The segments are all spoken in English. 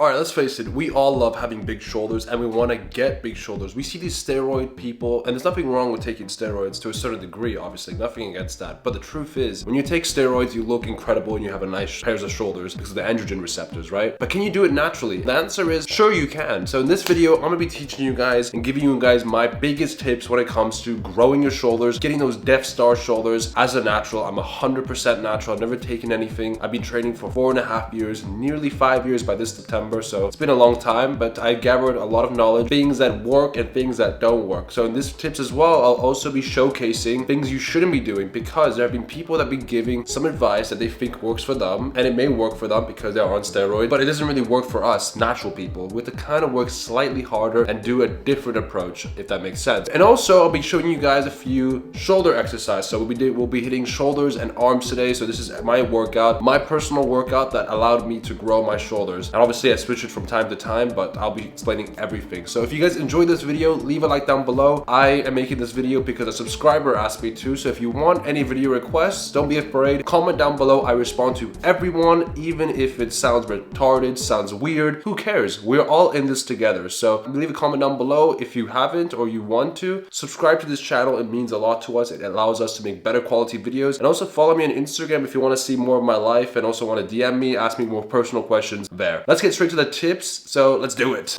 Alright, let's face it, we all love having big shoulders and we want to get big shoulders. We see these steroid people, and there's nothing wrong with taking steroids to a certain degree, obviously, nothing against that. But the truth is, when you take steroids, you look incredible and you have a nice pairs of shoulders because of the androgen receptors, right? But can you do it naturally? The answer is, sure you can. So in this video, I'm going to be teaching you guys and giving you guys my biggest tips when it comes to growing your shoulders, getting those Death Star shoulders as a natural. I'm 100% natural. I've never taken anything. I've been training for 4.5 years, nearly 5 years by this September. So it's been a long time, but I gathered a lot of knowledge, things that work and things that don't work. So in these tips as well, I'll also be showcasing things you shouldn't be doing, because there have been people that have been giving some advice that they think works for them, and it may work for them because they're on steroids, but it doesn't really work for us natural people. We have to kind of work slightly harder and do a different approach, if that makes sense. And also I'll be showing you guys a few shoulder exercises. So we'll be hitting shoulders and arms today. So this is my workout, my personal workout that allowed me to grow my shoulders. And obviously I switch it from time to time, but I'll be explaining everything. So if you guys enjoyed this video, leave a like down below. I am making this video because a subscriber asked me to. So if you want any video requests, don't be afraid. Comment down below. I respond to everyone, even if it sounds retarded, sounds weird. Who cares? We're all in this together. So leave a comment down below if you haven't or you want to. Subscribe to this channel. It means a lot to us. It allows us to make better quality videos. And also follow me on Instagram if you want to see more of my life and also want to DM me, ask me more personal questions there. Let's get straight to the tips. So let's do it.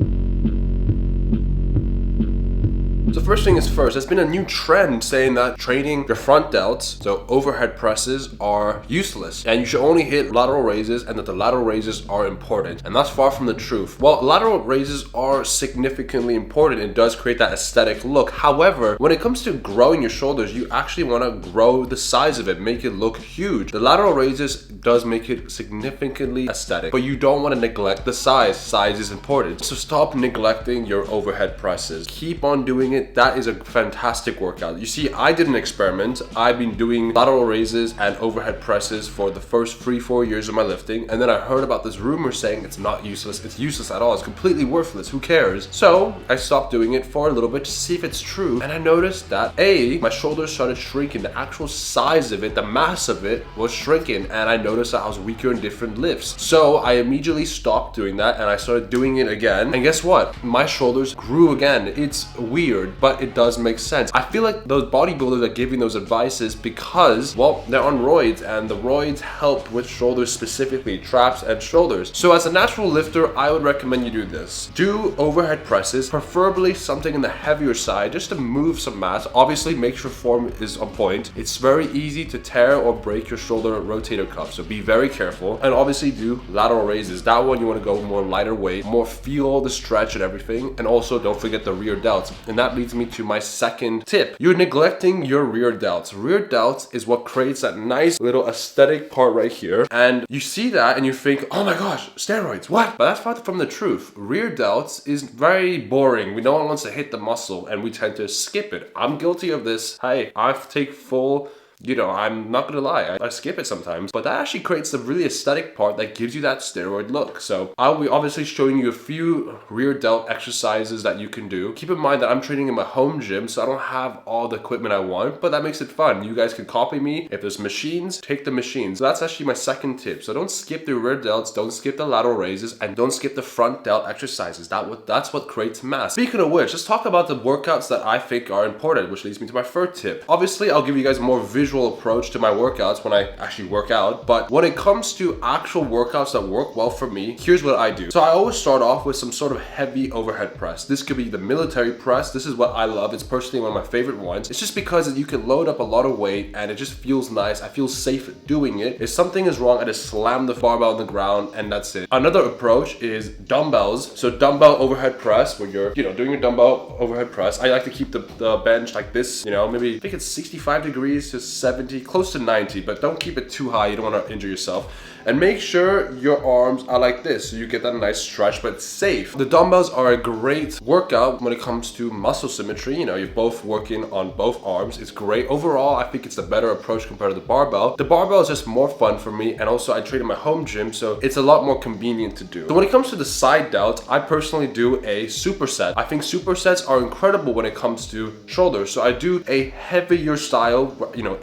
So first thing is first, there's been a new trend saying that training your front delts, so overhead presses, are useless and you should only hit lateral raises, and that the lateral raises are important. And that's far from the truth. Well, lateral raises are significantly important. It does create that aesthetic look. However, when it comes to growing your shoulders, you actually want to grow the size of it, make it look huge. The lateral raises does make it significantly aesthetic, but you don't want to neglect the size. Size is important. So stop neglecting your overhead presses. Keep on doing it. That is a fantastic workout. You see, I did an experiment. I've been doing lateral raises and overhead presses for the first 3-4 years of my lifting, and then I heard about this rumor saying it's not useless. It's useless at all. It's completely worthless. Who cares? So I stopped doing it for a little bit to see if it's true, and I noticed that my shoulders started shrinking. The actual size of it, the mass of it, was shrinking, and I noticed that I was weaker in different lifts. So I immediately stopped doing that and I started doing it again, and guess what? My shoulders grew again. It's weird, but it does make sense. I feel like those bodybuilders are giving those advices because, well, they're on roids, and the roids help with shoulders, specifically traps and shoulders. So as a natural lifter, I would recommend you do this. Do overhead presses, preferably something in the heavier side, just to move some mass. Obviously, make sure form is on point. It's very easy to tear or break your shoulder rotator cuff, so be very careful. And obviously do lateral raises. That one you want to go more lighter weight, more feel the stretch and everything. And also don't forget the rear delts. And that leads me to my second tip. You're neglecting your rear delts. Rear delts is what creates that nice little aesthetic part right here. And you see that and you think, oh my gosh, steroids, what? But that's far from the truth. Rear delts is very boring. No one wants to hit the muscle and we tend to skip it. I'm guilty of this. Hey, I take full... I'm not gonna lie, I skip it sometimes, but that actually creates the really aesthetic part that gives you that steroid look. So I'll be obviously showing you a few rear delt exercises that you can do. Keep in mind that I'm training in my home gym, so I don't have all the equipment I want, but that makes it fun. You guys can copy me. If there's machines, take the machines. So that's actually my second tip. So don't skip the rear delts, don't skip the lateral raises, and don't skip the front delt exercises. That's what creates mass. Speaking of which, let's talk about the workouts that I think are important, which leads me to my third tip. Obviously, I'll give you guys a more visual approach to my workouts when I actually work out, but when it comes to actual workouts that work well for me, here's what I do. So I always start off with some sort of heavy overhead press. This could be the military press. This is what I love. It's personally one of my favorite ones. It's just because you can load up a lot of weight and it just feels nice. I feel safe doing it. If something is wrong, I just slam the barbell on the ground and that's it. Another approach is dumbbells. So dumbbell overhead press, when you're doing your dumbbell overhead press, I like to keep the bench like this, maybe I think it's 65 degrees to 70, close to 90, but don't keep it too high. You don't want to injure yourself. And make sure your arms are like this so you get that nice stretch, but safe. The dumbbells are a great workout when it comes to muscle symmetry. You're both working on both arms. It's great. Overall, I think it's a better approach compared to the barbell. The barbell is just more fun for me, and also I train in my home gym, so it's a lot more convenient to do. So when it comes to the side delt, I personally do a superset. I think supersets are incredible when it comes to shoulders. So I do a heavier style,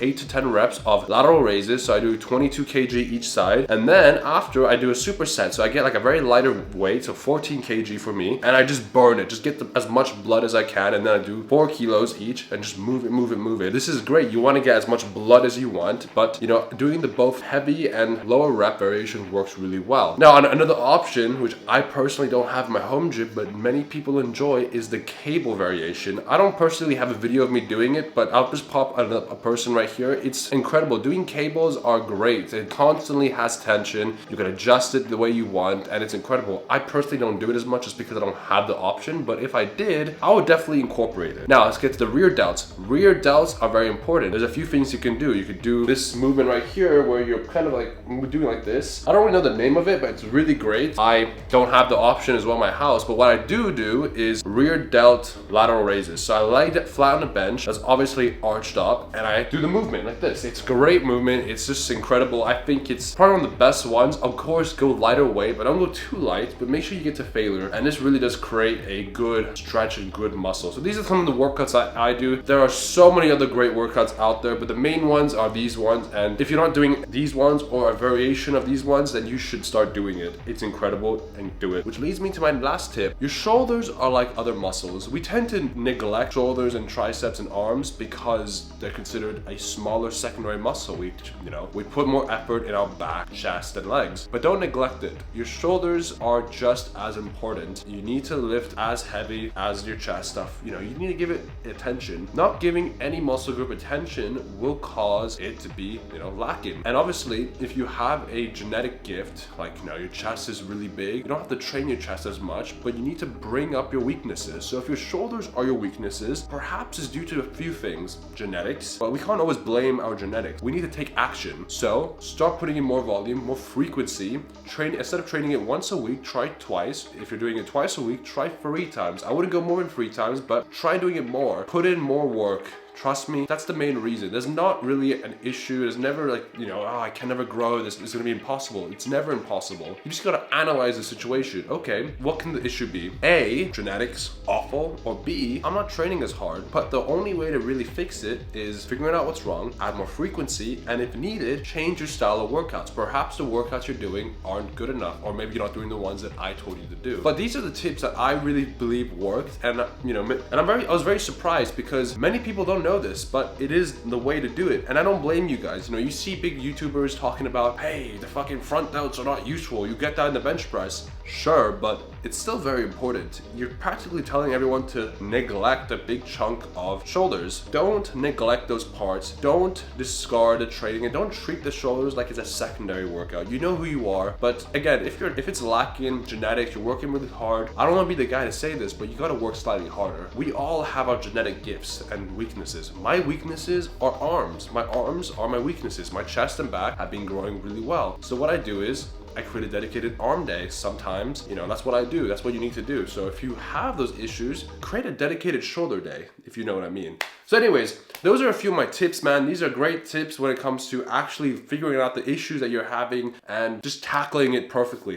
8 to 10 reps of lateral raises. So I do 22 kg each side. And then after I do a superset. So I get like a very lighter weight, so 14 kg for me. And I just burn it, just get as much blood as I can. And then I do 4 kilos each and just move it, move it, move it. This is great. You want to get as much blood as you want, but you know, doing the both heavy and lower rep variation works really well. Now, another option, which I personally don't have in my home gym, but many people enjoy, is the cable variation. I don't personally have a video of me doing it, but I'll just pop a person right here. It's incredible. Doing cables are great. It constantly has tension. You can adjust it the way you want, and it's incredible. I personally don't do it as much just because I don't have the option, but if I did, I would definitely incorporate it. Now, let's get to the rear delts. Rear delts are very important. There's a few things you can do. You could do this movement right here where you're kind of like doing like this. I don't really know the name of it, but it's really great. I don't have the option as well in my house, but what I do is rear delt lateral raises. So I lay it flat on the bench that's obviously arched up, and I do the movement like this. It's a great movement. It's just incredible. I think it's probably one of the best ones. Of course, go lighter weight, but don't go too light, but make sure you get to failure. And this really does create a good stretch and good muscle. So these are some of the workouts I do. There are so many other great workouts out there, but the main ones are these ones. And if you're not doing these ones or a variation of these ones, then you should start doing it. It's incredible, and do it. Which leads me to my last tip. Your shoulders are like other muscles. We tend to neglect shoulders and triceps and arms because they're considered a smaller secondary muscle. We put more effort in our back, chest, and legs, but don't neglect it. Your shoulders are just as important. You need to lift as heavy as your chest stuff. You need to give it attention. Not giving any muscle group attention will cause it to be, lacking. And obviously, if you have a genetic gift, like, your chest is really big, you don't have to train your chest as much, but you need to bring up your weaknesses. So if your shoulders are your weaknesses, perhaps it's due to a few things, genetics, but we can't always blame our genetics. We need to take action. So start putting in more volume, more frequency. Instead of training it once a week, try twice. If you're doing it twice a week, try 3 times. I wouldn't go more than 3 times, but try doing it more. Put in more work. Trust me, that's the main reason. There's not really an issue. There's never like, I can never grow. This is gonna be impossible. It's never impossible. You just gotta analyze the situation. Okay, what can the issue be? A, genetics, awful, or B, I'm not training as hard. But the only way to really fix it is figuring out what's wrong, add more frequency, and if needed, change your style of workouts. Perhaps the workouts you're doing aren't good enough, or maybe you're not doing the ones that I told you to do. But these are the tips that I really believe worked, and I was very surprised because many people don't know this, but it is the way to do it. And I don't blame you guys. You see big YouTubers talking about, hey, the fucking front delts are not useful. You get that in the bench press. Sure, but it's still very important. You're practically telling everyone to neglect a big chunk of shoulders. Don't neglect those parts. Don't discard the training, and don't treat the shoulders like it's a secondary workout. You know who you are. But again, if it's lacking genetics, you're working really hard. I don't want to be the guy to say this, but you got to work slightly harder. We all have our genetic gifts and weaknesses. My weaknesses are arms. My arms are my weaknesses. My chest and back have been growing really well. So what I do is I create a dedicated arm day. Sometimes, that's what I do. That's what you need to do. So if you have those issues, create a dedicated shoulder day, if you know what I mean. So anyways, those are a few of my tips, man. These are great tips when it comes to actually figuring out the issues that you're having and just tackling it perfectly.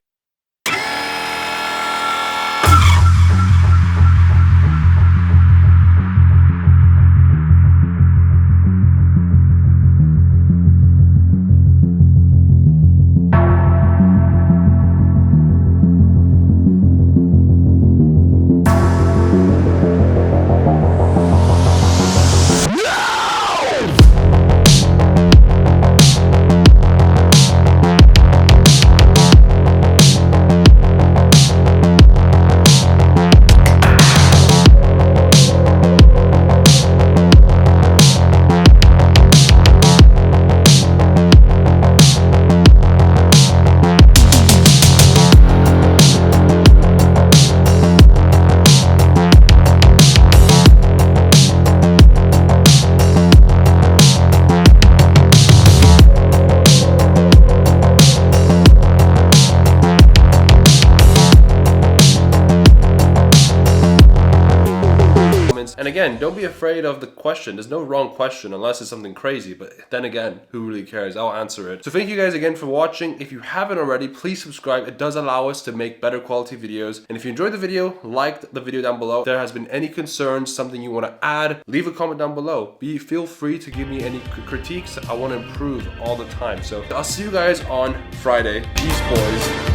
again, don't be afraid of the question. There's no wrong question unless it's something crazy, but then again, who really cares? I'll answer it. So thank you guys again for watching. If you haven't already, please subscribe. It does allow us to make better quality videos. And if you enjoyed the video, like the video down below. If there has been any concerns, something you want to add, leave a comment down below. Feel free to give me any critiques. I want to improve all the time. So I'll see you guys on Friday. Peace, boys.